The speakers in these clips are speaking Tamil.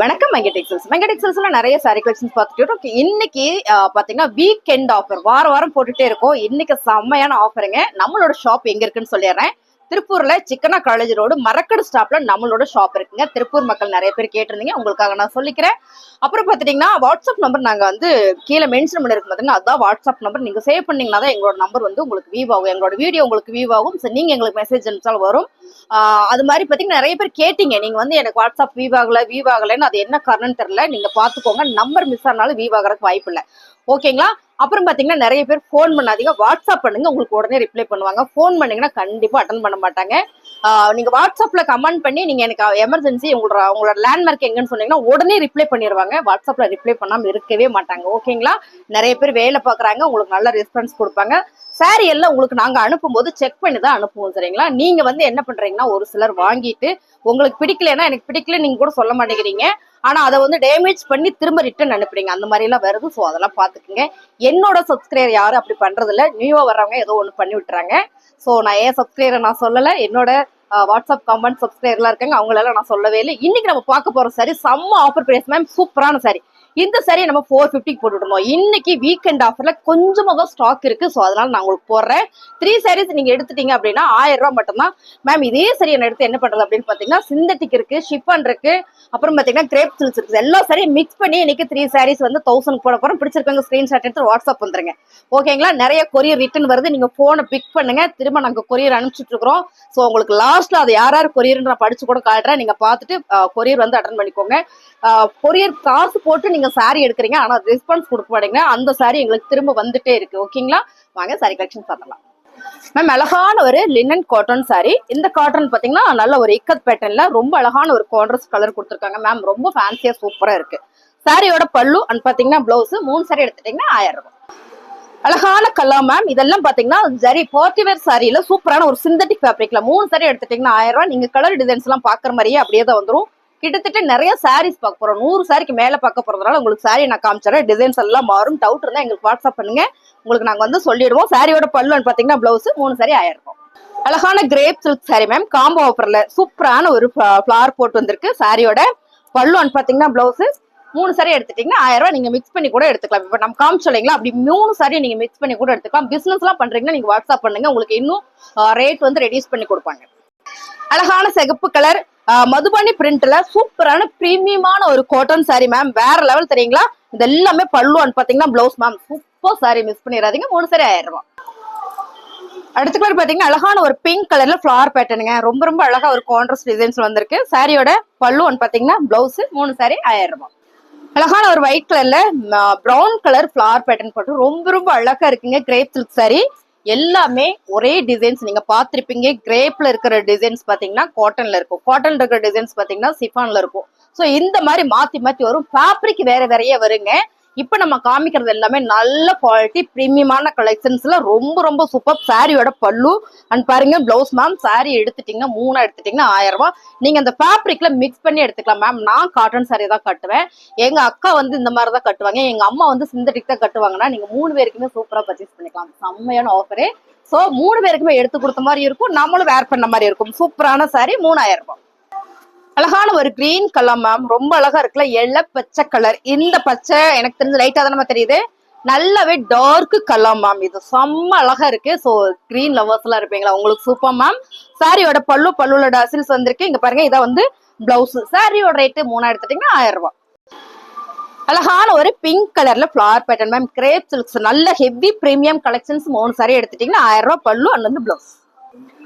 வணக்கம் மெங்கடெக்ஸல்ஸ்ல நிறைய சாரி கலெக்ஷன்ஸ் பார்த்துட்டு இருக்கோம். இன்னைக்கு பாத்தீங்கன்னா வீக்கெண்ட் ஆஃபர் வாரம் போட்டுட்டே இருக்கோம். இன்னைக்கு செம்மையான ஆஃபருங்க. நம்மளோட ஷாப் எங்க இருக்குன்னு சொல்லிடுறேன். திருப்பூர்ல சிக்கனா காலேஜ் ரோடு மரக்கடு ஸ்டாப்ல நம்மளோட ஷாப் இருக்குங்க. திருப்பூர் மக்கள் நிறைய பேர் கேட்டிருந்தீங்க, உங்களுக்காக நான் சொல்லிக்கிறேன். அப்புறம் பாத்தீங்கன்னா வாட்ஸ்அப் நம்பர் நாங்க வந்து கீழே மென்ஷன் பண்ணிருக்கோம் பாத்தீங்கன்னா, அதான் வாட்ஸ்அப் நம்பர். நீங்க சேவ் பண்ணீங்கன்னா தான் எங்களோட நம்பர் வந்து உங்களுக்கு வியூ ஆகும், எங்களோட வீடியோ உங்களுக்கு வியூ ஆகும். நீங்க எங்களுக்கு மெசேஜ் அனுப்பிச்சாலும் வரும். அது மாதிரி பாத்தீங்கன்னா நிறைய பேர் கேட்டீங்க, நீங்க வந்து எனக்கு வாட்ஸ்அப் வியூ ஆகலன்னு அது என்ன காரணம்னு தெரியல. நீங்க பாத்துக்கோங்க, நம்பர் மிஸ் ஆனாலும் வியூ ஆகிறதுக்கு வாய்ப்பு இல்லை. ஓகேங்களா? அப்புறம் பாத்தீங்கன்னா நிறைய பேர் போன் பண்ணாதீங்க, வாட்ஸ்அப் பண்ணுங்க, உங்களுக்கு உடனே ரிப்ளை பண்ணுவாங்க. போன் பண்ணீங்கன்னா கண்டிப்பா அட்டன் பண்ண மாட்டாங்க. நீங்க வாட்ஸ்அப்ல கமெண்ட் பண்ணி நீங்க எனக்கு எமர்ஜென்சி உங்களோட லேண்ட்மார்க் எங்கன்னு சொன்னீங்கன்னா உடனே ரிப்ளை பண்ணிடுவாங்க. வாட்ஸ்அப்ல ரிப்ளை பண்ணாம இருக்கவே மாட்டாங்க. ஓகேங்களா? நிறைய பேர் வேலை பாக்குறாங்க, உங்களுக்கு நல்ல ரெஸ்பான்ஸ் கொடுப்பாங்க. சாரி எல்லாம் உங்களுக்கு நாங்க அனுப்பும் போது செக் பண்ணி தான் அனுப்புவோம். சரிங்களா? நீங்க வந்து என்ன பண்றீங்கன்னா, ஒரு சிலர் வாங்கிட்டு உங்களுக்கு பிடிக்கலன்னா எனக்கு பிடிக்கல நீங்க கூட சொல்ல மாட்டேங்கிறீங்க, ஆனா அதை வந்து டேமேஜ் பண்ணி திரும்ப ரிட்டர்ன் அனுப்புறீங்க. அந்த மாதிரி எல்லாம் வருது. ஸோ அதெல்லாம் பாத்துக்குங்க. என்னோட சப்ஸ்கிரைபர் யாரும் அப்படி பண்றது இல்ல. நியூவா வர்றவங்க ஏதோ ஒண்ணு பண்ணி விட்டுறாங்க. ஸோ நான் ஏன் சப்ஸ்கிரைபரை நான் சொல்லல, என்னோட வாட்ஸ்அப் கமெண்ட் சப்ஸ்கிரைபர்லாம் இருக்காங்க, அவங்களெல்லாம் நான் சொல்லவே இல்லை. இன்னைக்கு நம்ம பார்க்க போற சாரி செம்ம ஆஃபர் பிரைஸ் மேம், சூப்பரான சாரி. இந்த சாரியை நம்ம 450 போட்டுவிடணும். இன்னைக்கு வீக்கெண்ட் ஆஃபர்ல கொஞ்சமா தான் ஸ்டாக் இருக்கு. ஸோ அதனால நான் உங்களுக்கு போடுறேன். 3 சாரீஸ் நீங்க எடுத்துட்டீங்க அப்படின்னா 1000 ரூபாய் மட்டும்தான். மேம் இதே சாரியை நான் எடுத்து என்ன பண்றது அப்படின்னு பாத்தீங்கன்னா, சிந்தட்டிக் இருக்கு, ஷிஃபான் இருக்கு, அப்புறம் பாத்தீங்கன்னா கிரேப் சில்க்ஸ் இருக்கு. எல்லா சாரியும் மிக்ஸ் பண்ணி இன்னைக்கு 3 சாரீஸ் வந்து 1000 போட போறோம். பிடிச்சிருக்கவங்க ஸ்கிரீன்ஷாட் எடுத்து வாட்ஸ்அப் வந்துருங்க. ஓகேங்களா? நிறைய கொரியர் ரிட்டர்ன் வருது. நீங்க போனை பிக் பண்ணுங்க, திரும்ப நாங்க கொரியர் அனுப்பிச்சுட்டு இருக்கிறோம். ஸோ உங்களுக்கு லாஸ்ட்ல அது யார் கொரியர் நான் படிச்சு கூட காட்டுறேன். நீங்க பார்த்துட்டு கொரியர் வந்து அட்டன் பண்ணிக்கோங்க. கொரியர் காசு போட்டு நீங்க சாரி எடுக்கிறீங்க, ஆனா ரெஸ்பான்ஸ் கொடுக்க மாட்டீங்க. அந்த சாரி எங்களுக்கு திரும்ப வந்துட்டே இருக்கு. ஓகேங்களா? வாங்க சாரி கலெக்ஷன் பார்க்கலாம். மேம் அழகான ஒரு லினன் காட்டன் சாரி. இந்த காட்டன் பாத்தீங்கன்னா நல்ல ஒரு இக்கத் பேட்டர்ன்ல ரொம்ப அழகான ஒரு கான்ட்ராஸ்ட் கலர் கொடுத்துருக்காங்க. மேம் ரொம்ப ஃபேன்சியா சூப்பரா இருக்கு. சாரியோட பல்லு அண்ட் பாத்தீங்கன்னா பிளவுஸ் 3 சாரி எடுத்துட்டீங்கன்னா 1000 ரூபாய். அழகான கலர் மேம். இதெல்லாம் பாத்தீங்கன்னா ஜரி பார்ட்டிவேர் சாரியில சூப்பரான ஒரு சிந்தட்டிக் ஃபேப்ரிக்ல 3 சாரி எடுத்துட்டீங்கன்னா 1000 ரூபாய். நீங்க கலர் டிசைன்ஸ் எல்லாம் பாக்குற மாதிரியே அப்படியே தான் வந்துடும். கிட்டத்தட்ட நிறைய சாரீஸ் பார்க்க போறோம். 100 சாரிக்கு மேல பார்க்க போறதுனால உங்களுக்கு சாரி நான் காமிச்சறேன். டிசைன்ஸ் எல்லாம் மாறும். டவுட் இருந்தா எங்களுக்கு வாட்ஸ்அப் பண்ணுங்க, உங்களுக்கு நாங்க வந்து சொல்லிடுவோம். சாரியோட பல்லு பாத்தீங்கன்னா பிளவுஸ் 3 சாரி 1000 ரூபாய். அழகான grape silk sorry ma'am, combo ஆஃபர்ல சூப்பரான ஒரு ஃபிளவர் போட்டு வந்திருக்கு. சாரியோட பல்லு பாத்தீங்கன்னா பிளவுஸ் 3 சாரி எடுத்துட்டீங்கன்னா 1000 ரூபாய். நீங்க மிக்ஸ் பண்ணி கூட எடுத்துக்கலாம். இப்ப நம்ம காமிச்சோம் அப்படி 3 சாரி நீங்க மிக்ஸ் பண்ணி கூட எடுத்துக்கலாம். பிசினஸ் எல்லாம் பண்றீங்கன்னா நீங்க வாட்ஸ்அப் பண்ணுங்க, உங்களுக்கு இன்னும் ரேட் வந்து ரெடியூஸ் பண்ணி கொடுப்பாங்க. அழகான சிகப்பு கலர் மதுபானி பிரிண்ட்ல சூப்பரான பிரீமியமான ஒரு காட்டன் சாரி மேம், வேற லெவல் தெரியுங்களா? இது எல்லாமே பல்லு பாத்தீங்கன்னா blouse ma'am, super sorry, miss பண்ணிடாதீங்க. 3 சாரி 1000 ரூபாய். அடுத்த கலர் பாத்தீங்கன்னா அழகான ஒரு பிங்க் கலர்ல ஃபிளவர் பேட்டர்னுங்க, ரொம்ப அழகா ஒரு கான்ட்ராஸ்ட் டிசைன்ஸ் வந்திருக்கு. சாரியோட பல்லு பாத்தீங்கன்னா பிளவுஸ் 3 சாரி 1000 ரூபாய். அழகான ஒரு ஒயிட் கலர்ல பிரவுன் கலர் ஃபிளவர் பேட்டர்ன் போட்டு ரொம்ப அழகா இருக்குங்க. கிரேப் சில்க் சாரி, எல்லாமே ஒரே டிசைன்ஸ் நீங்க பாத்திருப்பீங்க. கிரேப்ல இருக்கிற டிசைன்ஸ் பாத்தீங்கன்னா காட்டன்ல இருக்கும், காட்டன்ல இருக்கிற டிசைன்ஸ் பாத்தீங்கன்னா சிஃபான்ல இருக்கும். சோ இந்த மாதிரி மாத்தி வரும். ஃபேப்ரிக் வேறையே வருங்க. இப்ப நம்ம காமிக்கிறது எல்லாமே நல்ல குவாலிட்டி பிரீமியமான கலெக்ஷன்ஸ்ல ரொம்ப சூப்பர். சாரியோட பல்லு அண்ட் பாருங்க பிளவுஸ் மேம். சாரி எடுத்துட்டீங்கன்னா 3 எடுத்துட்டீங்கன்னா 1000 ரூபாய். நீங்க அந்த ஃபேப்ரிக்ல மிக்ஸ் பண்ணி எடுத்துக்கலாம் மேம். நான் காட்டன் சாரி தான் கட்டுவேன், எங்க அக்கா வந்து இந்த மாதிரி தான் கட்டுவாங்க, எங்க அம்மா வந்து சிந்தட்டிக் தான் கட்டுவாங்கன்னா நீங்க 3 பேருக்குமே சூப்பரா பர்ச்சேஸ் பண்ணிக்கலாம். செம்மையான ஆஃபரு. சோ 3 பேருக்குமே எடுத்து கொடுத்த மாதிரி இருக்கும், நம்மளும் வேர் பண்ண மாதிரி இருக்கும். சூப்பரான சாரி 3000 ரூபாய். அழகான ஒரு கிரீன் கலர் மேம், ரொம்ப அழகா இருக்குல்ல? எல்லோ பச்சை கலர். இந்த பச்சை எனக்கு தெரிஞ்ச லைட்டா தானே தெரியுது, நல்லாவே டார்க் கலர் மேம். இது செம்ம அழகா இருக்கு. சோ கிரீன் லவர்ஸ் எல்லாம் இருப்பீங்களா, உங்களுக்கு சூப்பர் மேம். சாரியோட பல்லுல டசில்ஸ் வந்திருக்கு. இங்க பாருங்க, இதான் வந்து பிளவுஸ். சாரியோட ரேட்டு 3 எடுத்துட்டீங்கன்னா 1000 ரூபாய். அழகான ஒரு பிங்க் கலர்ல flower pattern ma'am, crepe silks, நல்ல ஹெவி பிரீமியம் கலெக்ஷன்ஸ். 3 சாரி எடுத்துட்டீங்கன்னா 1000 ரூபாய். பல்லு அண்ட் வந்து பிளவுஸ்.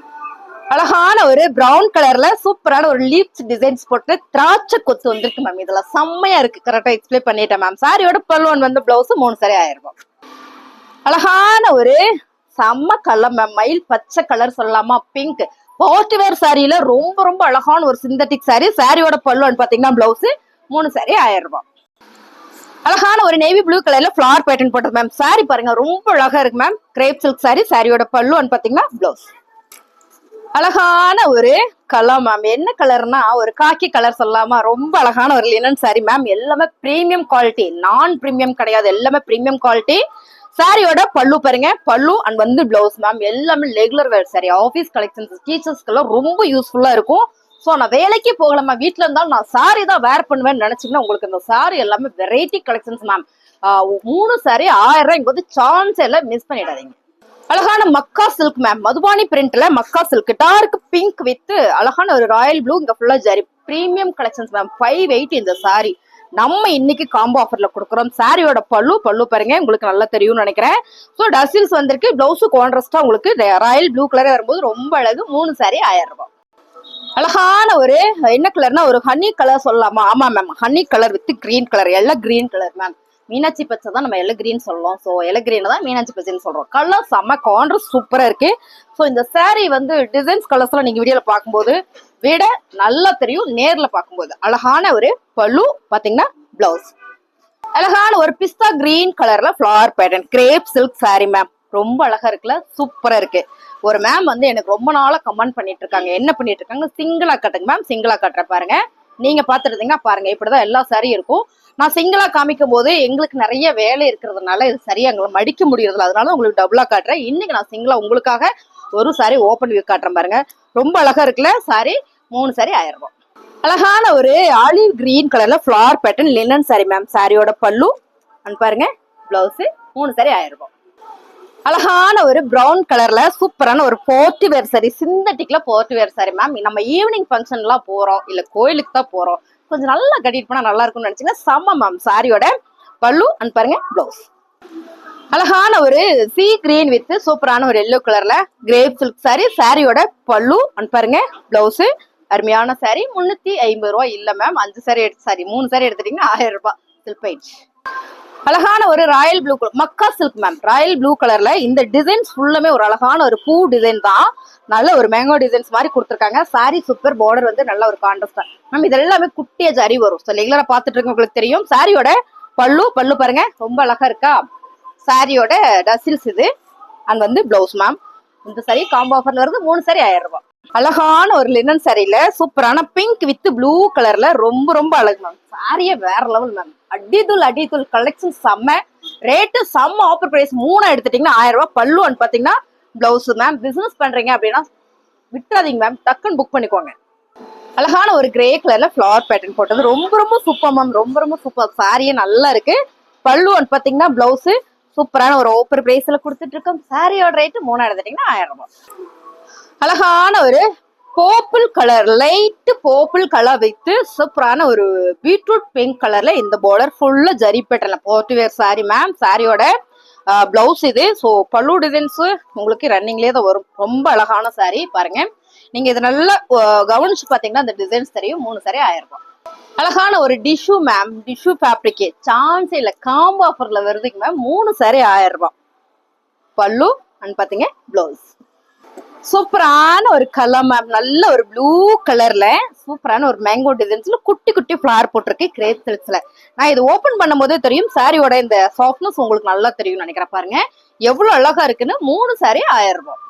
அழகான ஒரு பிரவுன் கலர்ல சூப்பரான ஒரு லீப்ஸ் டிசைன்ஸ் போட்டு திராட்சை கொத்து வந்திருக்கு மேம். இதெல்லாம் செம்மையா இருக்கு. கரெக்டா எக்ஸ்பிளைன் பண்ணிட்டேன் மேம். சாரியோட பல்லுவன் வந்து பிளவுஸ் 3 சாரி 1000 ரூபாய். அழகான ஒரு செம்ம கலர் மேம், மயில் பச்சை கலர் சொல்லலாமா, பிங்க். பார்ட்டிவேர் சாரியில ரொம்ப அழகான ஒரு சிந்தட்டிக் சாரி. சாரியோட பல்லுவன் பாத்தீங்கன்னா பிளவுஸ் 3 சாரி 1000 ரூபாய். அழகான ஒரு நேவி ப்ளூ கலர்ல ஃபிளவர் பேட்டர்ன் போட்டது மேம். சாரி பாருங்க ரொம்ப அழகா இருக்கு மேம். Grape silk sorry. சாரியோட பல்லுவன் பாத்தீங்கன்னா பிளவுஸ். அழகான ஒரு கலர் மேம், என்ன கலர்னா ஒரு காக்கி கலர் சொல்லலாமா, ரொம்ப அழகான ஒரு லினன் சாரி மேம். எல்லாமே பிரீமியம் குவாலிட்டி, நான் பிரீமியம் கிடையாது, எல்லாமே பிரீமியம் குவாலிட்டி. சாரியோட பல்லு பாருங்க, பல்லு அண்ட் வந்து பிளவுஸ் மேம். எல்லாமே regular wear sari, office collections, டீச்சர்ஸ்க்கு எல்லாம் ரொம்ப யூஸ்ஃபுல்லா இருக்கும். ஸோ நான் வேலைக்கு போகலாமா, வீட்டுல இருந்தாலும் நான் சாரி தான் வேர் பண்ணுவேன்னு நினைச்சீங்கன்னா உங்களுக்கு இந்த சாரி எல்லாமே வெரைட்டி கலெக்ஷன்ஸ் மேம். 3 சாரி 1000 ரூபாய்க்கு சான்ஸ் எல்லாம் மிஸ் பண்ணிடாதீங்க. அழகான மக்கா சில்க் மேம், மதுபானி பிரிண்ட்ல மக்கா சில்க் டார்க் பிங்க் வித் அழகான ஒரு ராயல் ப்ளூ, இங்க ஃபுல்லா ஜரி பிரீமியம் கலெக்ஷன்ஸ் மேம். 580 இந்த சாரி நம்ம இன்னைக்கு காம்போ ஆஃபர்ல கொடுக்குறோம். சாரியோட பல்லு பாருங்க, உங்களுக்கு நல்லா தெரியும்னு நினைக்கிறேன். ஸோ டசில்ஸ் வந்திருக்கு, பிளவுஸு கான்ட்ராஸ்டா உங்களுக்கு ராயல் ப்ளூ கலரே வரும்போது ரொம்ப அழகு. 3 சாரி 1000 ரூபாய். அழகான ஒரு என்ன கலர்னா ஒரு ஹனி கலர் சொல்லலாமா? ஆமா ma'am, honey colour with green colour, எல்லாம் கிரீன் கலர் மேம். மீனாட்சி பச்சை தான் நம்ம எல்லாம் கிரீன் சொல்லலாம். ஸோ எல்லாம் கிரீன் தான் மீனாட்சி பச்சைன்னு சொல்றோம். கலர் செம்ம கான்ட்ராஸ்ட் சூப்பரா இருக்கு. ஸோ இந்த சாரி வந்து டிசைன்ஸ் கலர்ஸ் எல்லாம் நீங்க வீடியோல பார்க்கும்போது விட நல்லா தெரியும், நேர்ல பார்க்கும்போது. அழகான ஒரு பல்லு பாத்தீங்கன்னா, பிளவுஸ் அழகான ஒரு பிஸ்தா கிரீன் கலர்ல flower pattern grape silk sorry ma'am. ரொம்ப அழகா இருக்குல்ல, சூப்பரா இருக்கு. ஒரு மேம் வந்து எனக்கு ரொம்ப நாளா கமெண்ட் பண்ணிட்டு இருக்காங்க, என்ன பண்ணிட்டு இருக்காங்க, சிங்கிளா கட்டுங்க மேம். சிங்கிளா கட்டுற பாருங்க, நீங்க பாத்துருந்தீங்கன்னா பாருங்க, இப்படிதான் எல்லா சாரியும் இருக்கும். நான் சிங்கிளா காமிக்கும் போது எங்களுக்கு நிறைய வேலை இருக்கிறதுனால இது சரியா எங்களை மடிக்க முடியறதில்ல, அதனால உங்களுக்கு டபுளா காட்டுறேன். இன்னைக்கு நான் சிங்கிளா உங்களுக்காக ஒரு சாரி ஓப்பன் வியூ காட்டுறேன் பாருங்க. ரொம்ப அழகா இருக்குல்ல சாரி. 3 சாரி 1000 ரூபாய். அழகான ஒரு ஆலிவ் கிரீன் கலர்ல flower pattern linen sorry ma'am. சாரியோட பல்லு பாருங்க, பிளவுஸ். 3 சாரி 1000 ரூபாய். அழகான ஒரு பிரவுன் கலர்ல சூப்பரான ஒரு போர்ட்டி வேர் சாரி, சிந்தட்டிக்ல போர்ட்டி வேர் சாரி மேம். நம்ம ஈவினிங் ஃபங்க்ஷன் எல்லாம் போறோம், இல்ல கோயிலுக்கு தான் போறோம், கொஞ்சம் நல்லா கட்டிட்டு போனா நல்லா இருக்கும்னு நினைச்சீங்கன்னா செம்ம மேம். சாரியோட பல்லு பாருங்க, பிளவுஸ். அழகான ஒரு சீ கிரீன் வித் சூப்பரான ஒரு எல்லோ கலர்ல கிரேப் சில்க் சாரி. சாரியோட பல்லு பாருங்க, பிளவுஸ். அருமையான சாரி. 350 ரூபாய் இல்ல மேம், 5 சாரி சாரி 3 சாரி எடுத்துட்டீங்கன்னா 1000 ரூபாய் சில்க் பைட். அழகான ஒரு ராயல் ப்ளூ மக்கா சில்க் மேம். ராயல் ப்ளூ கலர்ல இந்த டிசைன்ஸ் ஃபுல்லுமே ஒரு அழகான ஒரு பூ டிசைன் தான். நல்ல ஒரு மேங்கோ டிசைன்ஸ் மாதிரி கொடுத்துருக்காங்க. சாரி சூப்பர், பார்டர் வந்து நல்ல ஒரு கான்ட்ராஸ்டா மேம். இது எல்லாமே குட்டிய ஜரி வரும். ஸோ ரெகுலரா பார்த்துட்டு இருக்க உங்களுக்கு தெரியும். சாரியோட பல்லு பாருங்க, ரொம்ப அழகா இருக்கா. சாரியோட டசில்ஸ் இது வந்து பிளவுஸ் மேம். இந்த சாரி காம்போ ஆஃபர்ல வருது. 3 சாரி 1000 ரூபாய். அழகான ஒரு லினன் சாரியில சூப்பரான பிங்க் வித் ப்ளூ கலர்ல ரொம்ப அழகு மேம். சாரியே வேற லெவல் மேம். அடிதூள் கலெக்ஷன் செம்ம. ரேட்டு செம்ம ஆஃபர் பிரைஸ். 3 எடுத்துட்டீங்கன்னா 1000 ரூபாய். பல்லு பாத்தீங்கன்னா பிளவுஸ் மேம். பிசினஸ் பண்றீங்க அப்படின்னா விட்டுறாதீங்க மேம், டக்குன்னு புக் பண்ணிக்கோங்க. அழகான ஒரு கிரே கலர்ல ஃபிளவர் பேட்டர்ன் போட்டது ரொம்ப சூப்பர் மேம். ரொம்ப சூப்பர். சாரியே நல்லா இருக்கு. பல்லு பாத்தீங்கன்னா பிளவுஸ் சூப்பரான ஒரு ஆஃபர் பிரைஸ்ல கொடுத்துட்டு இருக்கோம். சாரியோட ரேட்டு 3 எடுத்துட்டீங்கன்னா 1000 ரூபாய். அழகான ஒரு purple colour, light purple colour with சூப்பரான ஒரு பீட்ரூட் பிங்க் கலர்ல இந்த பார்டர் ஃபுல்லா ஜரி பேட்டர்ல போர்ட்டி வேர் சாரி மேம். சாரியோட பிளவுஸ் இது. ஸோ பல்லு டிசைன்ஸ் உங்களுக்கு ரன்னிங்லேயே தான் வரும். ரொம்ப அழகான சாரி பாருங்க. நீங்க இதை நல்லா கவனிச்சு பாத்தீங்கன்னா இந்த டிசைன்ஸ் தெரியும். 3 சாரி 1000 ரூபாய். அழகான ஒரு டிஷ்யூ மேம். டிஷ்யூ ஃபேப்ரிக் சான்ஸே இல்ல, காம்போ ஆஃபர்ல வருதுங்க மேம். 3 சாரி 1000 ரூபாய். பல்லு பாத்தீங்க, பிளவுஸ். சூப்பரான ஒரு கலர் மேம். நல்ல ஒரு ப்ளூ கலர்ல சூப்பரான ஒரு மேங்கோ டிசைன்ஸ்ல குட்டி ஃபிளவர் போட்டிருக்கு கிரேப் சில்க்ஸ்ல. நான் இது ஓபன் பண்ணும் போதே தெரியும், சாரியோட இந்த சாஃப்ட்னஸ் உங்களுக்கு நல்லா தெரியும் நினைக்கிறேன். பாருங்க எவ்வளவு அழகா இருக்குன்னு. 3 சாரி 1000 ரூபாய்.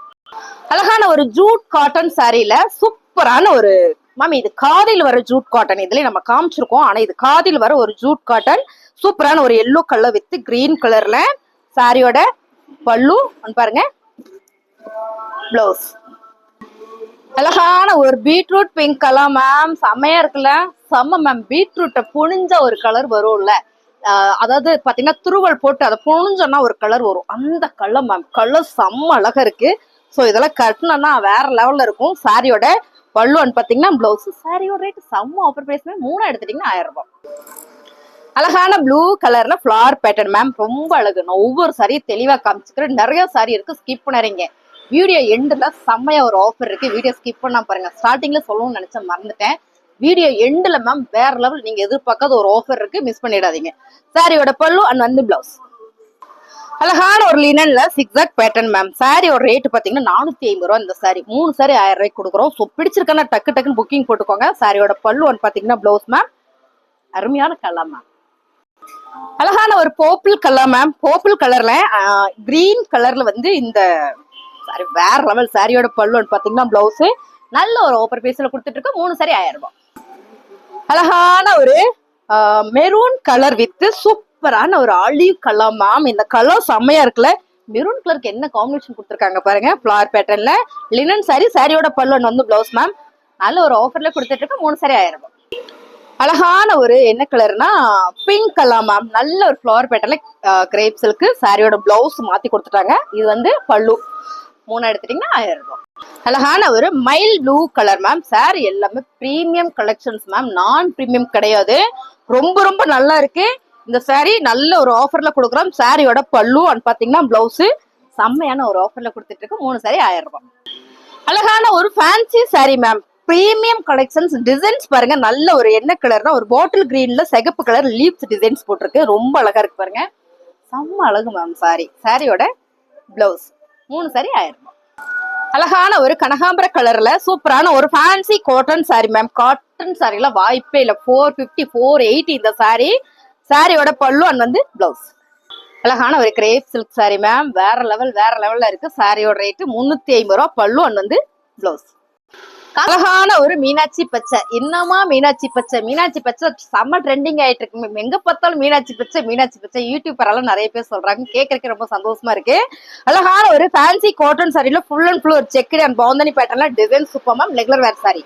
அழகான ஒரு ஜூட் காட்டன் சாரியில சூப்பரான ஒரு மேம். இது காதில் வர ஜூட் காட்டன், இதுல நம்ம காமிச்சிருக்கோம். ஆனா இது காதில் வர ஒரு ஜூட் காட்டன். சூப்பரான ஒரு எல்லோ கலர் வித் கிரீன் கலர்ல சாரியோட பல்லு பாருங்க, பிளவுஸ். அழகான ஒரு பீட்ரூட் பிங்க் கலர் மேம். செம்மையா இருக்குல்ல, செம்ம மேம். பீட்ரூட்டை புனிஞ்ச ஒரு கலர் வரும்ல, அதாவது பாத்தீங்கன்னா துருவல் போட்டு அதை புனிஞ்சோன்னா ஒரு கலர் வரும், அந்த கலர் மேம். கலர் செம்ம அழகா இருக்கு. ஸோ இதெல்லாம் கட்டினா வேற லெவல்ல இருக்கும். சாரியோட பல்லு பாத்தீங்கன்னா பிளவுஸ். சாரியோட ரேட் செம்ம ஆஃபர் பிரைஸ். 3 எடுத்துட்டீங்கன்னா 1000 ரூபாய். அழகான ப்ளூ கலர்ல ஃபிளவர் பேட்டர்ன் மேம். ரொம்ப அழகு. நான் ஒவ்வொரு சாரியும் தெளிவா காமிச்சுக்கிறேன். நிறைய சாரி இருக்கு, ஸ்கிப் பண்ணறீங்க. வீடியோ எண்டுல செம்மையா ஒரு ஆஃபர் இருக்கு. வீடியோ ஸ்கிப் பண்ணா பாருங்க. ஸ்டார்டிங்ல சொல்லணும்னு நினைச்சேன், மறந்துட்டேன். வீடியோ எண்டுல மேம் வேற லெவல் நீங்க எதிர்பார்க்காத ஒரு ஆஃபர் இருக்கு, மிஸ் பண்ணிடாதீங்க. சாரியோட பல்லு வந்து பிளவுஸ். அழகான ஒரு லினன்ல சிக்ஸாக் பேட்டர்ன் மேம். சாரியோட ரேட் பாத்தீங்கன்னா 450 ரூபாய். இந்த சாரி 3 சாரி 1000 ரூபாய்க்கு கொடுக்குறோம். ஸோ பிடிச்சிருக்கா டக்குன்னு புக்கிங் போட்டுக்கோங்க. சாரியோட பல்லு பாத்தீங்கன்னா பிளவுஸ் மேம். அருமையான கலர் மேம். அழகான ஒரு பர்பிள் கலர் மேம். பர்பிள் கலர்ல கிரீன் கலர்ல வந்து இந்த சாரி வேற லெவல். சாரியோட பல்லு பாத்தீங்கன்னா பிளவுஸ். நல்ல ஒரு ஆஃபர் பிரைஸ்ல கொடுத்துட்டு இருக்கோம். 3 சாரி 1000 ரூபாய். அழகான ஒரு மெரூன் கலர் வித் சூப்பரான ஒரு ஆலிவ் கலர் மேம். இந்த கலர் செம்மையா இருக்குல்ல. மெரூன் கலருக்கு என்ன காம்பினேஷன் கொடுத்துருக்காங்க பாருங்க. ஃபிளவர் பேட்டர்ன்ல லினன் சாரி. சாரியோட பல்லு வந்து பிளவுஸ் மேம். நல்ல ஒரு ஆஃபர்ல கொடுத்துட்டு இருக்கு 3 saree 1000 ரூபாய். அழகான ஒரு என்ன கலர்னா பிங்க் கலர் மேம். நல்ல ஒரு ஃபிளவர் பேட்டர்ல கிரேப் சில்க் சாரியோட பிளவுஸ் மாத்தி கொடுத்துட்டாங்க. இது வந்து பல்லு. 3 எடுத்துட்டீங்கன்னா 1000 ரூபாய். அழகான ஒரு mile blue colour ma'am. Sorry எல்லாமே பிரீமியம் கலெக்ஷன்ஸ் மேம், நான் பிரீமியம் கிடையாது. ரொம்ப ரொம்ப நல்லா இருக்கு இந்த சாரி. நல்ல ஒரு ஆஃபர்ல கொடுக்குறோம். சாரியோட பல்லு அண்ட் பாத்தீங்கன்னா பிளவுஸ் செம்மையான ஒரு ஆஃபர்ல கொடுத்துட்டு இருக்கு. 3 சாரி 1000 ரூபாய். அழகான ஒரு fancy sari ma'am. Premium collections. Designs பாருங்க, நல்ல ஒரு என்ன கலர்னா ஒரு பாட்டில் கிரீன்ல சிகப்பு கலர் லீவ்ஸ் டிசைன்ஸ் போட்டிருக்கு. ரொம்ப அழகா இருக்கு பாருங்க, செம்ம அழகு மேம். சாரியோட பிளவுஸ் 3 சாரி 1000 ரூபாய். அழகான ஒரு கனகாம்பர கலர்ல சூப்பரான ஒரு fancy cotton sari ma'am. Cotton சாரில வாய்ப்பே இல்ல. 450 480 இந்த சாரியோட பல்லு அண்ட் வந்து பிளவுஸ். அழகான ஒரு கிரேப் சில்க் சாரி மேம். வேற லெவல்ல இருக்கு. சாரியோட ரேட்டு 350 ரூபாய். பல்லு அண்ட் வந்து பிளவுஸ். அழகான ஒரு மீனாட்சி பச்சை. என்னமா மீனாட்சி பச்சை செம்ம ட்ரெண்டிங் ஆயிட்டு இருக்கு. எங்க பார்த்தாலும் மீனாட்சி பச்சை யூடியூபரால நிறைய பேர் சொல்றாங்க. கேட்கறதுக்கு ரொம்ப சந்தோஷமா இருக்கு. அழகான ஒரு ஃபேன்சி காட்டன் சாரில ஃபுல் அண்ட் ஃபுல் ஒரு செக்குடு அண்ட் பவுந்தனி பேட்டர்ல design super ma'am. Regular wear sari.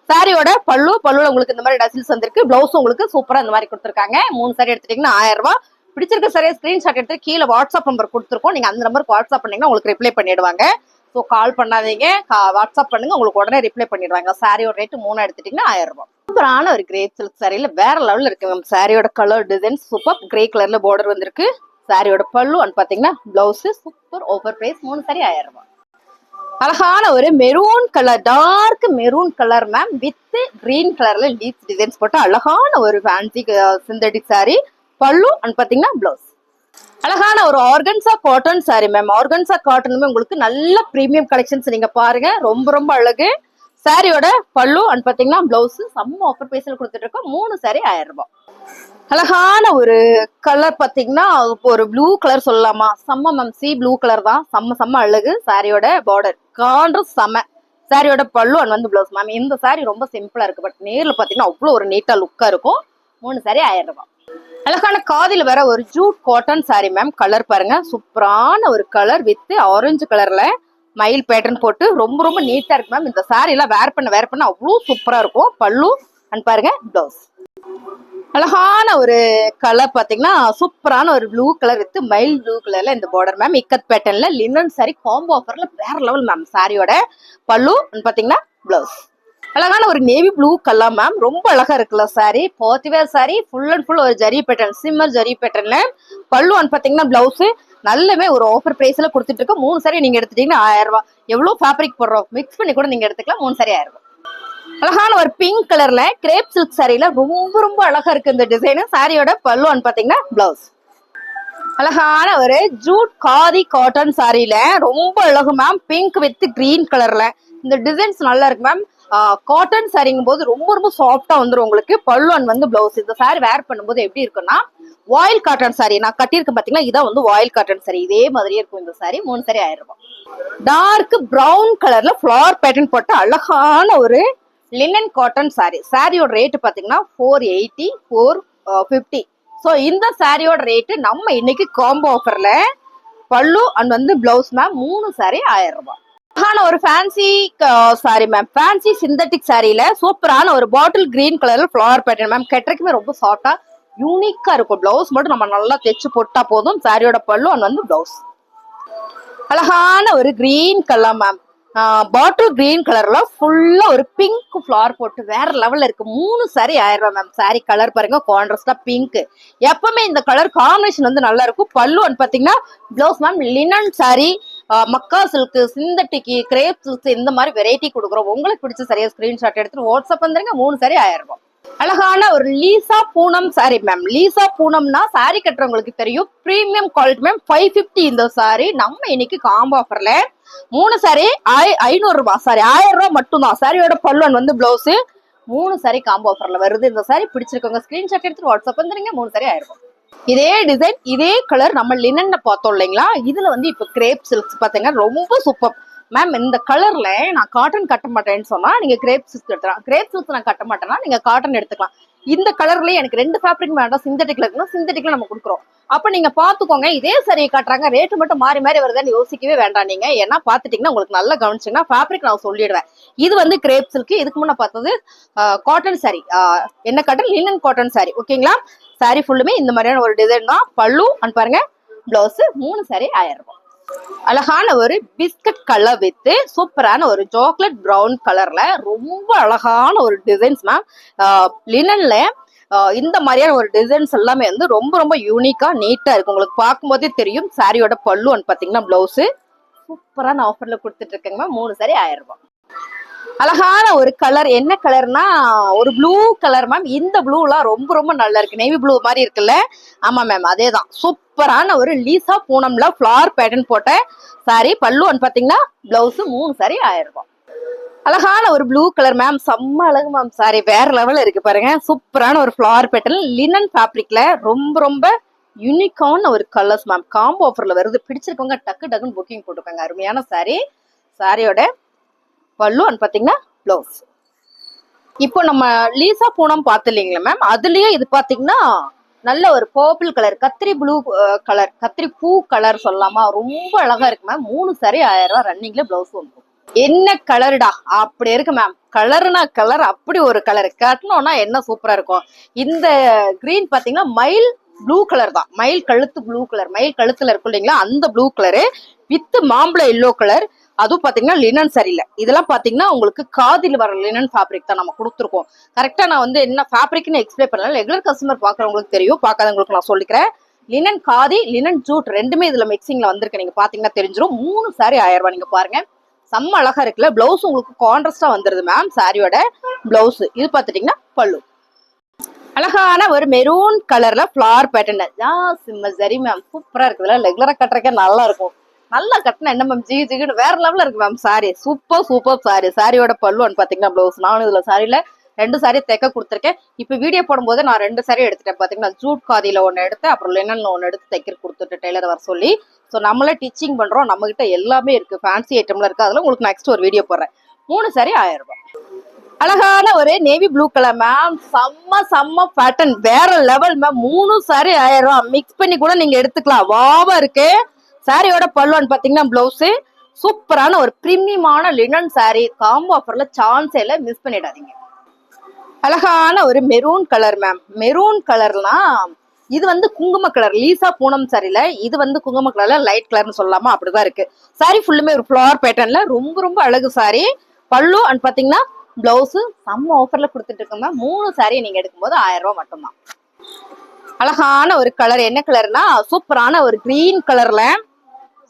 சாரியோட பல்லுல உங்களுக்கு இந்த மாதிரி டசில்ஸ் வந்திருக்கு. பிளவுஸ் உங்களுக்கு சூப்பரா இந்த மாதிரி கொடுத்துருக்காங்க. 3 சாரி எடுத்துட்டீங்கன்னா 1000 ரூபாய். பிடிச்சிருக்க சரியா ஸ்கிரீன்ஷாட் எடுத்து கீழே வாட்ஸ்அப் நம்பர் கொடுத்துருக்கோம். நீங்க அந்த நம்பருக்கு வாட்ஸ்அப் பண்ணீங்கன்னா உங்களுக்கு ரிப்ளை பண்ணிடுவாங்க. ஸோ கால் பண்ணாதீங்க, வாட்ஸ்அப் பண்ணுங்க, உங்களுக்கு உடனே ரிப்ளை பண்ணிடுவாங்க. சாரியோட ரேட்டு 3 எடுத்துட்டீங்கன்னா 1000 ரூபாய். சூப்பரான ஒரு கிரே சில்க் சாரியில வேற லெவல்ல இருக்கு மேம். சாரியோட கலர் டிசைன் சூப்பர். கிரே கலர்ல பார்டர் வந்திருக்கு. சாரியோட பல்லு அண்ட் பாத்தீங்கன்னா blouse super. Over price 3 sari 1000 ரூபாய். அழகான ஒரு maroon colour, dark maroon colour ma'am with green கலர்ல லீவ்ஸ் டிசைன்ஸ் போட்டு அழகான ஒரு ஃபேன்சி சிந்தட்டிக் சாரி. பல்லு அண்ட் பாத்தீங்கன்னா பிளவுஸ். அழகான ஒரு organza cotton sari ma'am. Organza காட்டனுமே உங்களுக்கு நல்ல பிரீமியம் கலெக்ஷன்ஸ். நீங்க பாருங்க, ரொம்ப ரொம்ப அழகு. சாரியோட பல்லு அண்ட் பாத்தீங்கன்னா பிளவுஸ் செம்ம ஆஃபர் பிரைஸ்ல கொடுத்துட்டு இருக்கோம். 3 சாரி 1000 ரூபாய். அழகான ஒரு கலர் பாத்தீங்கன்னா ஒரு ப்ளூ கலர் சொல்லலாமா, செம்ம மேம். சி ப்ளூ கலர் தான். செம்ம அழகு. சாரியோட பார்டர் கான்ட்ராஸ்ட் செம்ம. சாரியோட பல்லு அண்ட் வந்து பிளவுஸ் மேம். இந்த சாரி ரொம்ப சிம்பிளா இருக்கு, பட் நேர்ல பாத்தீங்கன்னா அவ்வளவு ஒரு நீட்டா லுக்கா இருக்கும். 3 சாரி 1000 ரூபாய். அழகான காதில வர ஒரு Jude cotton sari ma'am. Colour பாருங்க, சூப்பரான ஒரு கலர் வித் ஆரஞ்சு கலர்ல மயில் பேட்டர்ன் போட்டு ரொம்ப ரொம்ப நீட்டா இருக்கு மேம். இந்த சாரி எல்லாம் வேர் பண்ண அவ்வளவு சூப்பரா இருக்கும். பல்லு அண்ட் பாருங்க பிளவுஸ். அழகான ஒரு கலர் பாத்தீங்கன்னா சூப்பரான ஒரு ப்ளூ கலர் வித் மயில் ப்ளூ கலர்ல இந்த பார்டர் மேம். இக்கத் பேட்டர்ன்ல லினன் சாரி காம்போ ஆஃபர்ல வேற லெவல் மேம். சாரியோட பல்லு அண்ட் பாத்தீங்கன்னா பிளவுஸ். அழகான ஒரு நேவி ப்ளூ கலர் மேம். ரொம்ப அழகா இருக்குல்ல sorry. Partywear sorry. Full and full ஒரு ஜரி பேட்டர்ன், சிம்மர் ஜரி பேட்டர்ன்ல பல்லு அண்ட் பாத்தீங்கன்னா பிளவுஸ். நல்லவே ஒரு ஆஃபர் பிரைஸ்ல கொடுத்துட்டு இருக்கு. 3 சாரி நீங்க எடுத்துட்டீங்கன்னா 1000 ரூபாய். எவ்வளவு ஃபேப்ரிக் போடுறோம் மிக்ஸ் பண்ணி கூட நீங்க எடுத்துக்கலாம். 3 சாரி 1000 ரூபாய். அழகான ஒரு பிங்க் கலர்ல கிரேப் சில்க் சாரியில ரொம்ப ரொம்ப அழகா இருக்கு இந்த டிசைன். சாரியோட பல்லு அண்ட் பாத்தீங்கன்னா பிளவுஸ். அழகான ஒரு ஜூட் காதி காட்டன் சாரியில ரொம்ப அழகு மேம். பிங்க் வித் கிரீன் கலர்ல இந்த டிசைன்ஸ் நல்லா இருக்கு மேம். காட்டன் சாரிங்கும் போது ரொம்ப ரொம்ப சாஃப்டா வந்துடும் உங்களுக்கு. பல்லு அண்ட் வந்து பிளவுஸ். இந்த சாரி வேர் பண்ணும்போது எப்படி இருக்குன்னா வாயில் காட்டன் சாரி நான் கட்டியிருக்கேன் பாத்தீங்கன்னா, இதான் வந்து வாயில் காட்டன் சாரி. இதே மாதிரியே இருக்கும் இந்த சாரி. 3 சாரி 1000 ரூபாய். டார்க் பிரவுன் கலர்ல ஃபிளவர் பேட்டர்ன் போட்ட அழகான ஒரு லினன் காட்டன் சாரி. சாரியோட ரேட்டு பாத்தீங்கன்னா 480 450. ஸோ இந்த சாரியோட ரேட்டு நம்ம இன்னைக்கு காம்போ ஆஃபர்ல பல்லு அண்ட் வந்து பிளவுஸ் மேம் 3 சாரி 1000 ரூபாய். ஒரு fancy sari ma'am. Fancy synthetic சாரியில சூப்பரான ஒரு பாட்டில் கிரீன் கலர்ல ஃபிளவர் பேட்டர்ன் மேம். கெட்டருக்குமே ரொம்ப சாஃப்டா யூனிக்கா இருக்கும். பிளவுஸ் மட்டும் நம்ம நல்லா தைச்சு போட்டா போதும். சாரியோட பல்லு அண்ட் வந்து பிளவுஸ். அழகான ஒரு கிரீன் கலர் மேம். பாட்டில் கிரீன் கலர்ல ஃபுல்லா ஒரு பிங்க் ஃபிளவர் போட்டு வேற லெவல்ல இருக்கு. 3 சாரி 1000 ரூபாய் மேம். சாரி கலர் பாருங்க, கான்ட்ராஸ்டா பிங்க். எப்பவுமே இந்த கலர் காம்பினேஷன் வந்து நல்லா இருக்கும். பல்லு அண்ட் பாத்தீங்கன்னா பிளவுஸ் மேம். லினன் சாரி, மக்கா சில்க், சிந்தட்டிக், கிரேப் சில்க் இந்த மாதிரி வெரைட்டி கொடுக்குறோம். உங்களுக்கு பிடிச்ச சரியா ஸ்கிரீன்ஷாட் எடுத்துட்டு வாட்ஸ்அப் வந்துருங்க. 3 சாரி 1000 ரூபாய். அழகான ஒரு Lisa Poonam sari ma'am. Lisa பூனம்னா சாரி கட்டுறவங்களுக்கு தெரியும். Premium quality ma'am. 550 இந்த சாரி. நம்ம இன்னைக்கு காம்போ ஆஃபர்ல 3 சாரி 500 ரூபாய். சாரி 1000 ரூபாய் மட்டும் தான். சாரியோட பல்லு வந்து பிளவுஸ். 3 சாரி காம்போ ஆஃபர்ல வருது. இந்த சாரி பிடிச்சிருக்கவங்க ஸ்கிரீன்ஷாட் எடுத்துட்டு வாட்ஸ்அப் வந்துருங்க. 3 சாரி 1000 ரூபாய். இதே டிசைன் இதே கலர் நம்ம லினன்ல பார்த்தோம் இல்லைங்களா, இதுல வந்து இப்ப கிரேப் சில்க்ஸ் பாத்தீங்கன்னா ரொம்ப சூப்பர் மேம். இந்த கலர்ல நான் காட்டன் கட்ட மாட்டேன்னு சொன்னா நீங்க கிரேப் சில்க் எடுத்துக்கலாம். கிரேப் சில்க் நான் கட்ட மாட்டேன்னா நீங்க காட்டன் எடுத்துக்கலாம். இந்த கலர்லயே எனக்கு 2 ஃபேப்ரிக் வேண்டாம், சிந்தட்டிக்ல இருக்கணும், சிந்தட்டிக்ல நம்ம கொடுக்குறோம். அப்ப நீங்க பாத்துக்கோங்க, இதே சரியை காட்டுறாங்க, ரேட்டு மட்டும் மாறி மாறி வருதுன்னு யோசிக்கவே வேண்டாம் நீங்க. ஏன்னா பாத்துட்டீங்கன்னா உங்களுக்கு நல்லா கவனிச்சீங்கன்னா ஃபேப்ரிக் நான் சொல்லிடுவேன். இது வந்து கிரேப் சில்க், இதுக்கு முன்ன பார்த்தது காட்டன் சாரி, என்ன காட்டன், லினன் காட்டன் சாரி. ஓகேங்களா? சாரி ஃபுல்லுமே இந்த மாதிரியான ஒரு டிசைன் தான். பல்லு அண்ட் பாருங்க, பிளவுஸ், 3 சாரி 1000 ரூபாய். அழகான ஒரு பிஸ்கட் கலர் வித் சூப்பரான ஒரு சாக்லேட் பிரவுன் கலர்ல ரொம்ப அழகான ஒரு டிசைன்ஸ் மேம். லினன்ல இந்த மாதிரியான ஒரு டிசைன்ஸ் எல்லாமே வந்து ரொம்ப ரொம்ப யூனிக்கா நீட்டா இருக்கு. உங்களுக்கு பார்க்கும்போதே தெரியும். சாரியோட பல்லு பாத்தீங்கன்னா பிளவுஸ் சூப்பரான ஆஃபர்ல கொடுத்துட்டு இருக்கேங்க மேம். 3 சாரி 1000 ரூபாய். அழகான ஒரு கலர், என்ன கலர்னா ஒரு ப்ளூ கலர் மேம். இந்த ப்ளூலாம் ரொம்ப ரொம்ப நல்லா இருக்கு, நேவி ப்ளூ மாதிரி இருக்குல்ல. ஆமா மேம், அதேதான். சூப்பரான ஒரு லீசா பூனம்ல ஃபிளார் பேட்டர்ன் போட்ட சாரி. பல்லு பாத்தீங்கன்னா பிளவுஸ், 3 சாரி 1000 ரூபாய். அழகான ஒரு ப்ளூ கலர் மேம், செம்ம அழகு மேம். சாரி வேற லெவல்ல இருக்கு பாருங்க. சூப்பரான ஒரு ஃபிளார் பேட்டர்ன் லினன் ஃபேப்ரிக்ல ரொம்ப ரொம்ப யூனிக்கான ஒரு கலர்ஸ் மேம். காம்போ ஆஃபர்ல வருது. பிடிச்சிருக்கவங்க டக்கு டக்குன்னு புக்கிங் போட்டுக்கோங்க. அருமையான சாரி. சாரியோட பல்லு பாத்தீங்கன்னா பிளவுஸ். இப்போ நம்ம லீசா பூனம் பார்த்து இல்லைங்களா மேம், அதுலயே இது பாத்தீங்கன்னா நல்ல ஒரு பர்பிள் கலர், கத்திரி ப்ளூ கலர், கத்திரி பூ கலர் சொல்லலாமா, ரொம்ப அழகா இருக்கு மேம். 3 சாரி 1000 ரூபாய். ரன்னிங்ல பிளவுஸ் வந்துடும். என்ன கலருடா அப்படி இருக்கு மேம். கலர்னா கலர், அப்படி ஒரு கலர் கட்டணும்னா என்ன சூப்பரா இருக்கும். இந்த கிரீன் பாத்தீங்கன்னா மயில் ப்ளூ கலர் தான். மயில் கழுத்து ப்ளூ கலர், மயில் கழுத்துல இருக்கும் இல்லைங்களா, அந்த ப்ளூ கலரு வித் மாம்பழ எல்லோ கலர். அதுவும் பாத்தீங்கன்னா லினன் சரியில்ல. இதெல்லாம் பாத்தீங்கன்னா உங்களுக்கு காதில் வர லினன் ஃபேப்ரிக் தான் நம்ம கொடுத்துருக்கோம். கரெக்டா நான் வந்து என்ன ஃபேப்ரிக்னு எக்ஸ்பிளைன் பண்ணல. ரெகுலர் கஸ்டமர் பாக்குறவங்களுக்கு தெரியும், பார்க்காதவங்களுக்கு நான் சொல்லிக்கிறேன். லினன் காதி, லினன் ஜூட் ரெண்டுமே இதுல மிக்சிங்ல வந்திருக்கு. நீங்க பாத்தீங்கன்னா தெரிஞ்சிடும். 3 சாரி 1000 ரூபாய். நீங்க பாருங்க, செம்ம அழகா இருக்குல்ல. பிளவுஸ் உங்களுக்கு கான்ட்ராஸ்டா வந்துருது மேம். சாரியோட பிளவுஸ் இது பாத்துட்டீங்கன்னா பல்லு. அழகான ஒரு மெரூன் கலர்ல ஃபிளார் பேட்டர்ன் சரி மேம். சூப்பரா இருக்குதுல. ரெகுலரா கட்டுறக்கே நல்லா இருக்கும். நல்லா கட்டினா என்ன மேம், ஜி ஜின்னு வேற லெவல்ல இருக்கு ma'am. Sorry super super sorry. சாரியோட பல்லு பாத்தீங்கன்னா பிளவுஸ். நானும் இதுல சாரியில 2 சாரி தைக்க கொடுத்துருக்கேன். இப்ப வீடியோ போடும்போது நான் 2 சாரி எடுத்துட்டேன். பாத்தீங்கன்னா ஜூட் காதியில ஒன்னு எடுத்து, அப்புறம் லினன்ல ஒன்னு எடுத்து தைக்க கொடுத்துட்டு டெய்லர் வர சொல்லி. ஸோ நம்மளே டிச்சிங் பண்றோம். நம்ம கிட்ட எல்லாமே இருக்கு, ஃபேன்சி ஐட்டம்ல இருக்கு. அதுல உங்களுக்கு நெக்ஸ்ட் ஒரு வீடியோ போடுறேன். 3 சாரி 1000 ரூபாய். அழகான ஒரு நேவி ப்ளூ கலர் மேம். செம்ம செம்ம பேட்டர்ன், வேற லெவல் மேம். 3 சாரி 1000 ரூபாய். மிக்ஸ் பண்ணி கூட நீங்க எடுத்துக்கலாம். வாவா இருக்கு. சாரியோட பல்லுன்னு பாத்தீங்கன்னா பிளவுஸ். சூப்பரான ஒரு பிரீமியமான லினன் சாரி. காம்போ ஆஃபர்ல சான்ஸே இல்ல, மிஸ் பண்ணிடாதீங்க. அழகான ஒரு மெரூன் கலர் மேம். மெரூன் கலர்லாம் இது வந்து குங்கும கலர், லீசா பூனம் சாரில இது வந்து குங்கும கலர்ல லைட் கலர்னு சொல்லலாமா, அப்படிதான் இருக்கு. சாரி ஃபுல்லுமே ஒரு ஃபிளார் பேட்டர்ன்ல ரொம்ப ரொம்ப அழகு சாரி. பல்லு பாத்தீங்கன்னா பிளவுஸ் செம்ம ஆஃபர்ல கொடுத்துட்டு இருக்கோங்க. 3 சாரி நீங்க எடுக்கும்போது 1000 ரூபாய் மட்டும்தான். அழகான ஒரு கலர், என்ன கலர்னா சூப்பரான ஒரு கிரீன் கலர்ல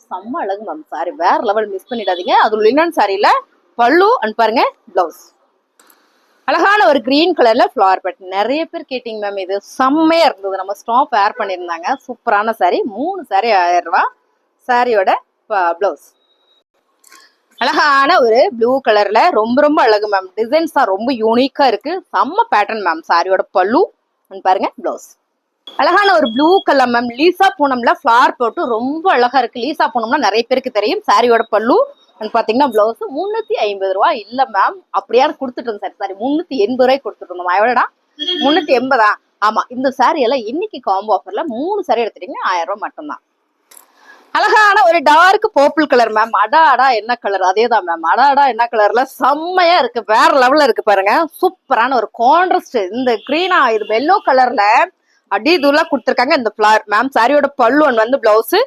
செம்ம அழகு மேம். சாரி வேற லெவல், மிஸ் பண்ணிடாதீங்க. அது லினன் சாரில பல்லு பாருங்க பிளவுஸ். அழகான ஒரு கிரீன் கலர்ல ஃபிளார் பேட்டர்ன். நிறைய பேர் கேட்டீங்க மேம், இது செம்மையா இருந்தது. நம்ம ஸ்டாப் வேர் பண்ணியிருந்தாங்க. சூப்பரான சாரி. 3 சாரி 1000 ரூபாய். சாரியோட பிளவுஸ். அழகான ஒரு ப்ளூ கலர்ல ரொம்ப ரொம்ப அழகு மேம். டிசைன்ஸ் தான் ரொம்ப யூனிக்கா இருக்கு. செம்ம பேட்டர்ன் மேம். சாரியோட பல்லு பாருங்க பிளவுஸ். அழகான ஒரு ப்ளூ கலர் மேம். லீசா பூனம்ல ஃபிளார் போட்டு ரொம்ப அழகா இருக்கு. லீசா பூனம்னா நிறைய பேருக்கு தெரியும். சாரியோட பல்லு பாத்தீங்கன்னா பிளவுஸ். 350 ரூபாய். இல்ல மேம், அப்படியா கொடுத்துட்டு இருந்தோம். சாரி 380 ரூபாய்க்கு கொடுத்துட்டு இருந்தோம். எவ்வளோடா, 380. ஆமா, இந்த சாரி எல்லாம் இன்னைக்கு காம்போ ஆஃபர்ல 3 சாரி எடுத்துட்டீங்கன்னா 1000 ரூபாய் மட்டும்தான். அழகான ஒரு டார்க் பர்பிள் கலர் மேம். அடா என்ன கலர், அதேதான் மேம். அடா என்ன கலர்ல செம்மையா இருக்கு, வேற லெவல்ல இருக்கு பாருங்க. சூப்பரான ஒரு கான்ட்ராஸ்ட். இந்த கிரீனா இது எல்லோ கலர்ல அடி தூளா கொடுத்துருக்காங்க இந்த ஃபிளார் மேம். சாரியோட பல்லு வந்து பிளவுஸ்.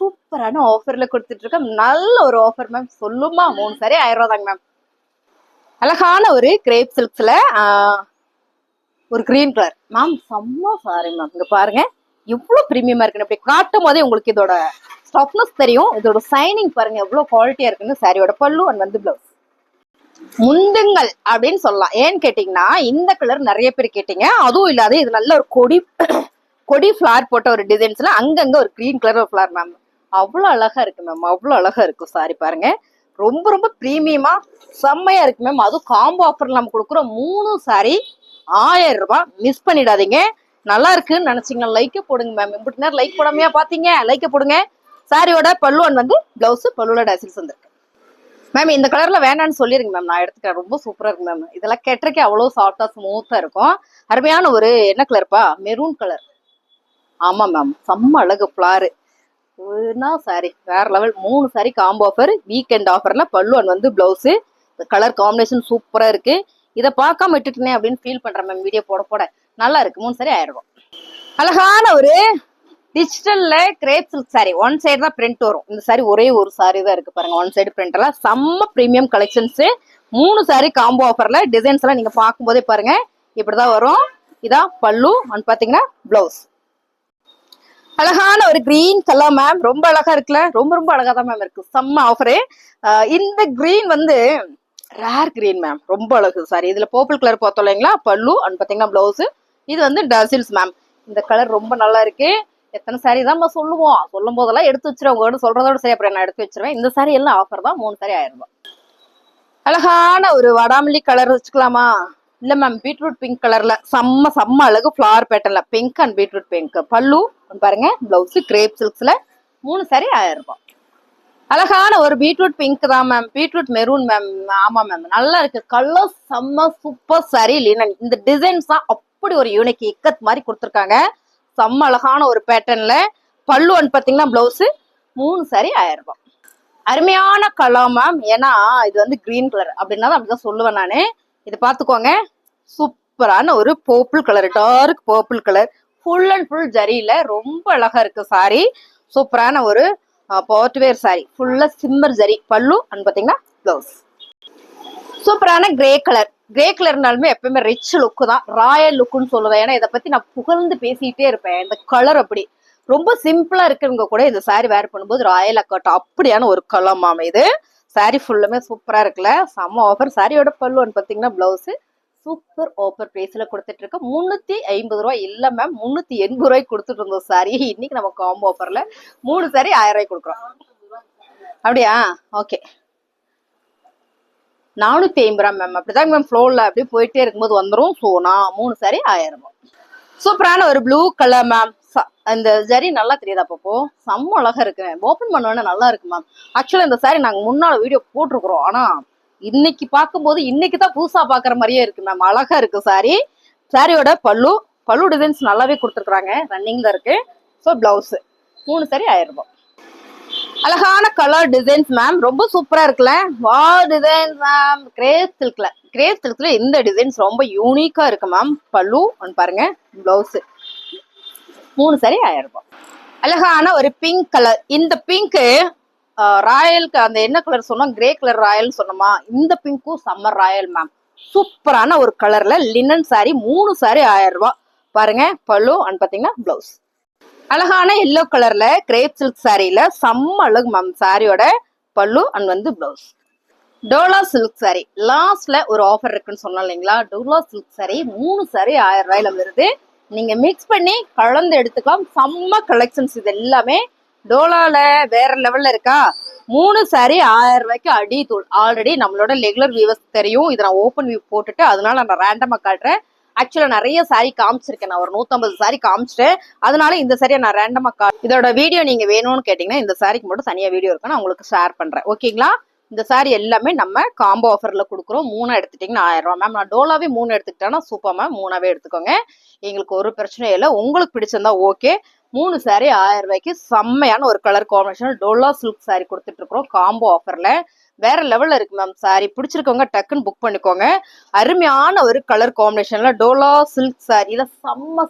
சூப்பரான ஆஃபர்ல கொடுத்துட்டு இருக்கேன். நல்ல ஒரு ஆஃபர் மேம். சொல்லுமா, 3 சாரி 1000 ரூபாய் தாங்க மேம். அழகான ஒரு கிரேப் சில்க்ஸ்ல ஒரு கிரீன் கலர் மேம். செம்ம சாரி மேம். இங்க பாருங்க எவ்வளவு பிரீமியமா இருக்குன்னு. அப்படி காட்டும் போதே உங்களுக்கு இதோட ஸ்டஃப்னஸ் தெரியும். இதோட சைனிங் பாருங்க எவ்வளவு குவாலிட்டியா இருக்குன்னு. சாரியோட பல்லு வந்து பிளவுஸ். முந்துங்கள் அப்படின்னு சொல்லலாம். ஏன்னு கேட்டீங்கன்னா இந்த கலர் நிறைய பேர் கேட்டீங்க. அதுவும் இல்லாத இது நல்ல ஒரு கொடி ஃபிளார் போட்ட ஒரு டிசைன்ஸ்ல அங்கங்க ஒரு கிரீன் கலர் ஃபிளார் மேம். அவ்வளவு அழகா இருக்கு மேம். அவ்வளவு அழகா இருக்கும் சாரி பாருங்க. ரொம்ப ரொம்ப பிரீமியமா செம்மையா இருக்கு மேம். அதுவும் காம்போ ஆஃபர்ல நம்ம கொடுக்குற 3 சாரி 1000 ரூபாய். மிஸ் பண்ணிடாதீங்க. நல்லா இருக்குன்னு நினைச்சீங்கன்னா லைக்க போடுங்க மேம். இப்படி நேரம் லைக் போடாமையா பாத்தீங்க, லைக்க போடுங்க. சாரியோட பல்லுவன் வந்து பிளவுஸ், பல்லுவோட டசில்ஸ் வந்துருக்கு. மேம் இந்த கலர்ல வேணான்னு சொல்லிருங்க மேம், நான் எடுத்துக்கிறேன். ரொம்ப சூப்பரா இருக்கு மேம். இதெல்லாம் கெட்டறக்கே அவ்வளவு சாஃப்டா ஸ்மூத்தா இருக்கும். அருமையான ஒரு என்ன கலர்ப்பா, மெரூன் கலர். ஆமா மேம், செம்ம அழகு ஃபிளாரு. சாரி வேற level. 3 sorry combo offer, weekend ஆஃபர்ல பல்லு அண்ட் வந்து பிளவுஸ். கலர் காம்பினேஷன் சூப்பரா இருக்கு. இதை பார்க்காம விட்டுட்டேனே அப்படின்னு ஃபீல் பண்றேன் மேம். வீடியோ போட போட நல்லா இருக்கு. 3 சாரி 1000 ரூபாய். அழகான ஒரு டிஜிட்டல்ல crepe silk sari. One side தான் பிரிண்ட் வரும். இந்த சாரி ஒரே ஒரு சாரி தான் இருக்கு பாருங்க. ஒன் சைடு பிரிண்ட் எல்லாம் செம்ம பிரீமியம் கலெக்ஷன்ஸ். 3 சாரி காம்போ ஆஃபர்ல டிசைன்ஸ் எல்லாம் நீங்க பார்க்கும் போதே பாருங்க இப்படிதான் வரும். இதான் பல்லு அண்ட் பாத்தீங்கன்னா பிளவுஸ். அழகான ஒரு கிரீன் கலர் மேம். ரொம்ப அழகா இருக்குல்ல, ரொம்ப ரொம்ப அழகா தான் மேம் இருக்கு. செம்ம ஆஃபரு. இந்த கிரீன் வந்து ரேர் கிரீன் மேம், ரொம்ப அழகு. சாரி இதுல பர்பிள் கலர் பார்த்தோம் இல்லைங்களா, பல்லு அண்ட் பாத்தீங்கன்னா பிளவுஸ். இது வந்து டசில்ஸ் மேம். இந்த கலர் ரொம்ப நல்லா இருக்கு. எத்தனை சாரி தான் நம்ம சொல்லுவோம், சொல்லும் போதெல்லாம் எடுத்து வச்சிருவேன். உங்களோட சொல்றதோட சரி அப்புறம் நான் எடுத்து வச்சிருவேன். இந்த சாரி எல்லாம் ஆஃபர் தான். 3 சாரி 1000 ரூபாய். அழகான ஒரு வடாமல்லி கலர் வச்சுக்கலாமா? இல்ல மேம், பீட்ரூட் பிங்க் கலர்ல செம்ம செம்ம அழகு ஃபிளவர் பேட்டர்ன்ல பிங்க் அண்ட் பீட்ரூட் பிங்க். பல்லு பாருங்க, பிளவுஸ் கிரேப் சில்க்ஸ்ல. 3 சாரி 1000 ரூபாய். அழகான ஒரு பீட்ரூட் பிங்க் தான் மேம், பீட்ரூட் மெரூன் மேம். ஆமா மேம், நல்லா இருக்கு கலர். செம்ம சூப்பர் சாரி லினன். இந்த டிசைன்ஸ் தான் அப்படி ஒரு யூனிக் இக்கத் மாதிரி கொடுத்துருக்காங்க. செம்ம அழகான ஒரு பேட்டர்ன்ல பல்லு அண்ட் பாத்தீங்கன்னா பிளவுஸ். 3 சாரி 1000 ரூபாய். அருமையான கலர் மேம். ஏன்னா இது வந்து கிரீன் கலர் அப்படின்னா அப்படிதான் சொல்லுவேன் நானு. இது பாத்துக்கோங்க, சூப்பரான ஒரு purple colour, dark purple colour, full and full ஜரியில ரொம்ப அழகா இருக்கு சாரி. சூப்பரான ஒரு பாட்வேர் சாரி, ஃபுல்லா சிம்மர் ஜரி பல்லு அண்ட் பாத்தீங்கன்னா பிளவுஸ். சூப்பரான கிரே கலர். கிரே கலர்னாலுமே எப்பவுமே ரிச் லுக்கு தான், ராயல் லுக்குன்னு சொல்லுவேன். ஏன்னா இதை பத்தி நான் புகழ்ந்து பேசிட்டே இருப்பேன். இந்த கலர் அப்படி ரொம்ப சிம்பிளா இருக்குங்க கூட இந்த சாரி வேர் பண்ணும்போது ராயல் அக்காட்டும் அப்படியான ஒரு கலர் மாமா. இது சாரி ஃபுல்லுமே சூப்பரா இருக்குல்ல, செம்ம ஆஃபர். சாரியோட பல்லுன்னு பாத்தீங்கன்னா பிளவுஸ் சூப்பர் ஆஃபர் பிரைஸ்ல கொடுத்துட்டு இருக்கு. 350 ரூபாய் இல்ல மேம், 380 ரூபாய்க்கு கொடுத்துட்டு இருந்தோம் சாரி. இன்னைக்கு நம்ம காம்போ ஆஃபர்ல 3 சாரி 1000 ரூபாய்க்கு கொடுக்குறோம். அப்படியா? ஓகே, 450 ரூபாய் மேம். அப்படிதான் மேம் ஃப்ளோர்ல அப்படியே போயிட்டே இருக்கும்போது வந்துடும். ஸோ நான் 3 சாரி 1000 ரூபாய். சூப்பரான ஒரு ப்ளூ கலர் மேம். அந்த ஜரி நல்லா தெரியுதா அப்போ? செம்ம அழகா இருக்கு. ஓப்பன் பண்ணோன்னு நல்லா இருக்கு மேம். ஆக்சுவலா இந்த சாரி நாங்க முன்னால வீடியோ போட்டிருக்கிறோம். ஆனா இன்னைக்கு பார்க்கும்போது இன்னைக்கு தான் புதுசா பாக்குற மாதிரியே இருக்கு மேம். அழகா இருக்கு சாரி. சாரியோட பல்லு டிசைன்ஸ் நல்லாவே கொடுத்துருக்காங்க, ரன்னிங்ல இருக்கு. ஸோ பிளவுஸ் 3 சாரி 1000 ரூபாய். அழகான கலர் டிசைன்ஸ் மேம், ரொம்ப சூப்பரா இருக்குல்ல. வா டிசைன்ஸ் மேம். கிரேப் சில்க்ல இந்த டிசைன்ஸ் ரொம்ப யூனிக்கா இருக்கு மேம். பல்லு பாருங்க, பிளவுஸ். 3 சாரி 1000 ரூபாய். அழகான ஒரு பிங்க் கலர். இந்த பிங்க் ராயலுக்கு அந்த என்ன கலர் சொன்னோம், கிரே கலர் ராயல் சொன்னோமா, இந்த பிங்க்கும் சம்மர் ராயல் மேம். சூப்பரான ஒரு கலர்ல லினன் சாரி. 3 சாரி 1000 ரூபாய். பாருங்க பல்லு பாத்தீங்கன்னா பிளவுஸ். அழகான எல்லோ கலர்ல கிரேப் சில்க் சாரியில செம்ம அழகு மேம். சாரியோட பல்லு வந்து பிளவுஸ். டோலா சில்க் சாரி லாஸ்ட்ல ஒரு ஆஃபர் இருக்குன்னு சொன்னோம் இல்லைங்களா. டோலா சில்க் சாரி 3 சாரி 1000 ரூபாயில வருது. நீங்க மிக்ஸ் பண்ணி கலந்து எடுத்துக்கலாம். செம்ம கலெக்ஷன்ஸ் இது எல்லாமே. டோலால வேற லெவல்ல இருக்கா. 3 சாரி 1000 ரூபாய்க்கு அடி தூள். ஆல்ரெடி நம்மளோட ரெகுலர் வியூவர்ஸ் தெரியும். இதை நான் ஓப்பன் வியூ போட்டுட்டு அதனால நான் ரேண்டமா காட்டுறேன். ஆக்சுவலா நிறைய சாரி காமிச்சிருக்கேன். நான் ஒரு 150 சாரி காமிச்சிட்டேன். அதனால இந்த சாரியை நான் ரேண்டமா இதோட வீடியோ நீங்க வேணும்னு கேட்டீங்கன்னா இந்த சாரிக்கு மட்டும் தனியா வீடியோ இருக்கு, நான் உங்களுக்கு ஷேர் பண்றேன். ஓகேங்களா? இந்த சாரி எல்லாமே நம்ம காம்போ ஆஃபர்ல கொடுக்குறோம். 3 எடுத்துட்டீங்கன்னா 1000 ரூபாய் மேம். நான் டோலாவே 3 எடுத்துக்கிட்டேன்னா சூப்பர் மேம். 3ஆவே எடுத்துக்கோங்க, எங்களுக்கு ஒரு பிரச்சனையும் இல்லை. உங்களுக்கு பிடிச்சிருந்தா ஓகே. 3 சாரி 1000 ரூபாய்க்கு செம்மையான ஒரு colour combination Dola silk sorry கொடுத்துட்டு இருக்கிறோம் காம்போ ஆஃபர்ல. வேற லெவல்ல இருக்கு மேம். சாரி பிடிச்சிருக்கவங்க டக்குன்னு புக் பண்ணிக்கோங்க. அருமையான ஒரு கலர் காம்பினேஷன்ல டோலா சில்க் சாரி. இதை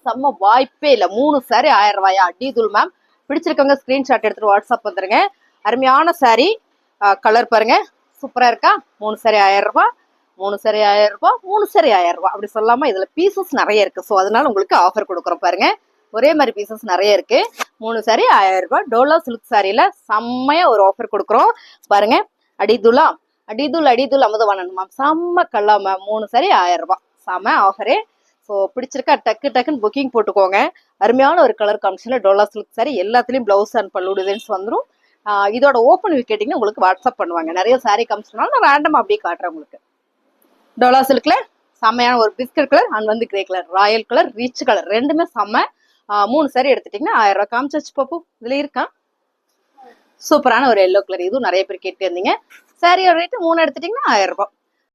செம்ம வாய்ப்பே இல்லை. 3 சாரி 1000 ரூபாயா, அடிதுல் மேம். பிடிச்சிருக்கவங்க ஸ்கிரீன்ஷாட் எடுத்துட்டு வாட்ஸ்அப் வந்துருங்க. அருமையான சாரி. கலர் பாருங்க, சூப்பரா இருக்கா. 3 சாரி 1000 ரூபாய், 3 சாரி 1000 ரூபாய், 3 சாரி 1000 ரூபாய் அப்படி சொல்லாம இதுல பீசஸ் நிறைய இருக்கு. ஸோ அதனால உங்களுக்கு ஆஃபர் கொடுக்குறோம் பாருங்க. ஒரே மாதிரி பீசஸ் நிறைய இருக்கு. 3 சாரி 1000 ரூபாய். டோலா சில்க் சாரியில செம்மையா ஒரு ஆஃபர் கொடுக்குறோம் பாருங்க. அடிதுல் அமுதவாணன் மேம். செம்ம கல்லா மேம். 3 சாரி 1000 ரூபாய். செம்ம ஆஃபரு. ஸோ பிடிச்சிருக்கா டக்குன்னு புக்கிங் போட்டுக்கோங்க. அருமையான ஒரு கலர் காம்பினேஷன்ல டோலா சில்க் சாரி. எல்லாத்துலயும் பிளவுஸ் அண்ட் பல்லு டிசைன்ஸ் வந்துடும். இதோட ஓப்பன் வியூ கேட்டீங்கன்னா உங்களுக்கு வாட்ஸ்அப் பண்ணுவாங்க. நிறைய சாரி காமிச்சனால நான் ரேண்டமா அப்படியே காட்டுறேன் உங்களுக்கு. டோலா சில்க்ல செம்மையான ஒரு biscuit colour and grey colour, Royal colour, rich colour ரெண்டுமே செம்ம. 3 சாரி எடுத்துட்டீங்கன்னா 1000 ரூபாய். காமிச்சாச்சு பாப்பு, இதுல இருக்கா. சூப்பரான ஒரு எல்லோ கலர், இதுவும் நிறைய பேர் கேட்டு இருந்தீங்க. சாரியோட ரேட்டு 3 எடுத்துட்டீங்கன்னா 1000 ரூபாய்.